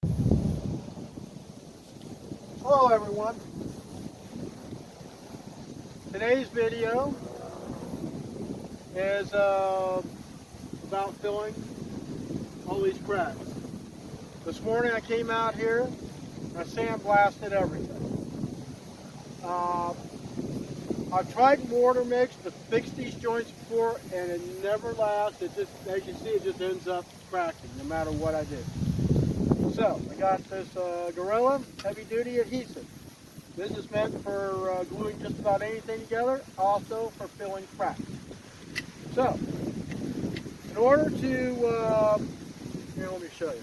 Hello everyone. Today's video is about filling all these cracks. This morning I came out here and I sandblasted everything. I've tried mortar mix to fix these joints before and it never lasts. It just, as you see, it just ends up cracking no matter what I do. So I got this Gorilla heavy duty adhesive. This is meant for gluing just about anything together, also for filling cracks. So, in order to, here, let me show you.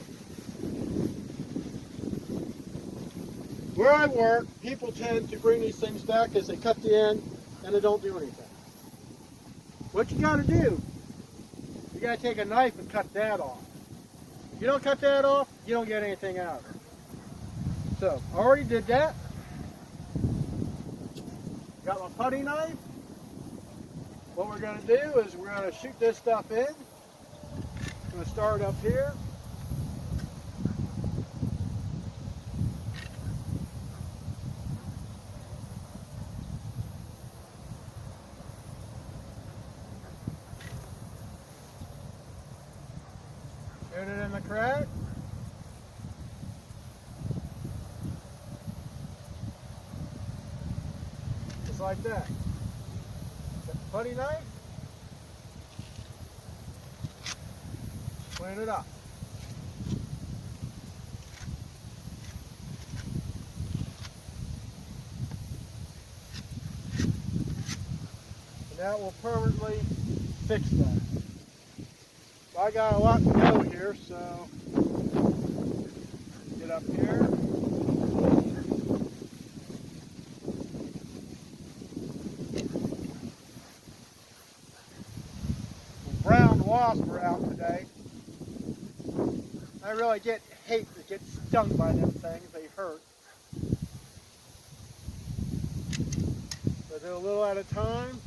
Where I work, people tend to bring these things back as they cut the end and they don't do anything. What you got to do, you got to take a knife and cut that off. If you don't cut that off, you don't get anything out of it. So, I already did that. Got my putty knife. What we're going to do is we're going to shoot this stuff in. I'm going to start up here. Shoot it in the crack. Just like that. Get the putty knife. Clean it up. And that will permanently fix that. I got a lot to go here, so get up here. Brown wasps are out today. I really hate to get stung by them things. They hurt. So do a little at a time.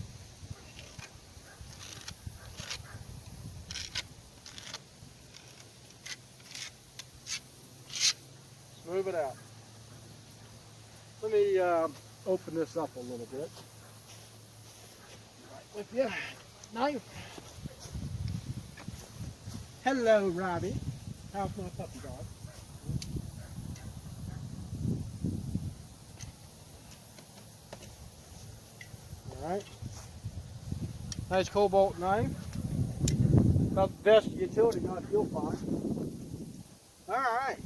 Move it out. Let me open this up a little bit. Right with you. Knife. Hello, Robbie. How's my puppy dog? All right. Nice cobalt knife. About the best utility knife you'll find. All right.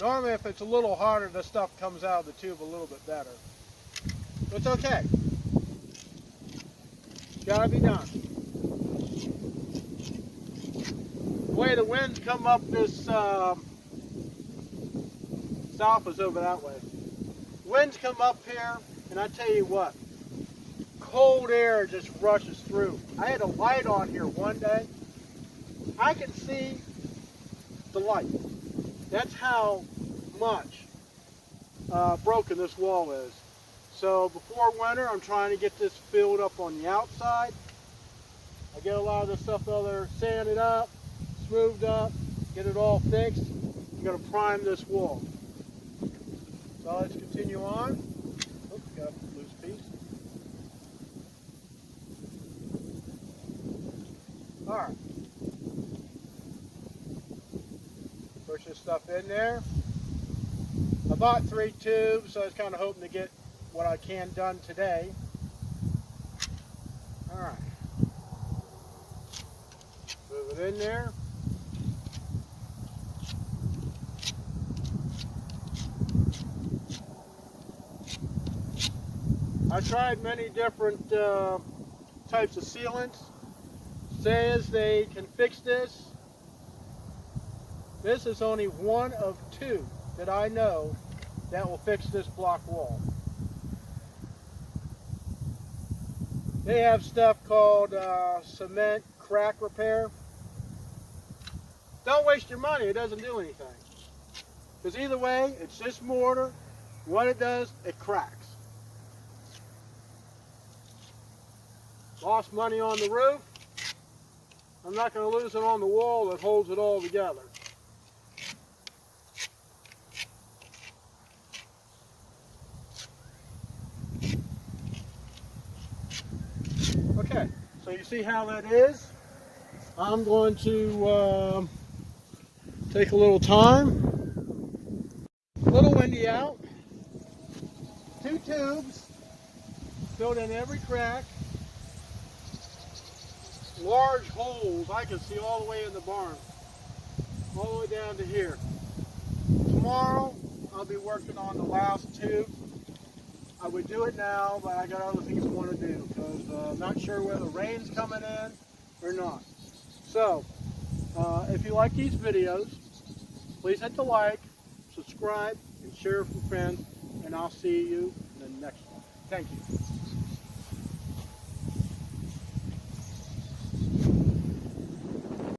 Normally, if it's a little harder, the stuff comes out of the tube a little bit better. But it's okay. It's gotta be done. The way the winds come up this south is over that way. Winds come up here, and I tell you what, cold air just rushes through. I had a light on here one day. I can see the light. That's how much broken this wall is. So before winter, I'm trying to get this filled up on the outside. I get a lot of this stuff other sanded up, smoothed up, get it all fixed. I'm going to prime this wall. So let's continue on. Oops, got a loose piece. All right. Push this stuff in there. I bought 3 tubes, so I was kind of hoping to get what I can done today. All right. Move it in there. I tried many different types of sealants. Says they can fix this. This is only one of 2 that I know that will fix this block wall. They have stuff called cement crack repair. Don't waste your money, it doesn't do anything. Because either way, it's just mortar. What it does, it cracks. Lost money on the roof. not going to lose it on the wall that holds it all together. Okay, so you see how that is? I'm going to take a little time. A little windy out. 2 tubes filled in every crack. Large holes I can see all the way in the barn, all the way down to here. Tomorrow I'll be working on the last tube. I would do it now, but I got other things I want to do because I'm not sure whether rain's coming in or not. So if you like these videos, please hit the like, subscribe, and share with friends, and I'll see you in the next one. Thank you.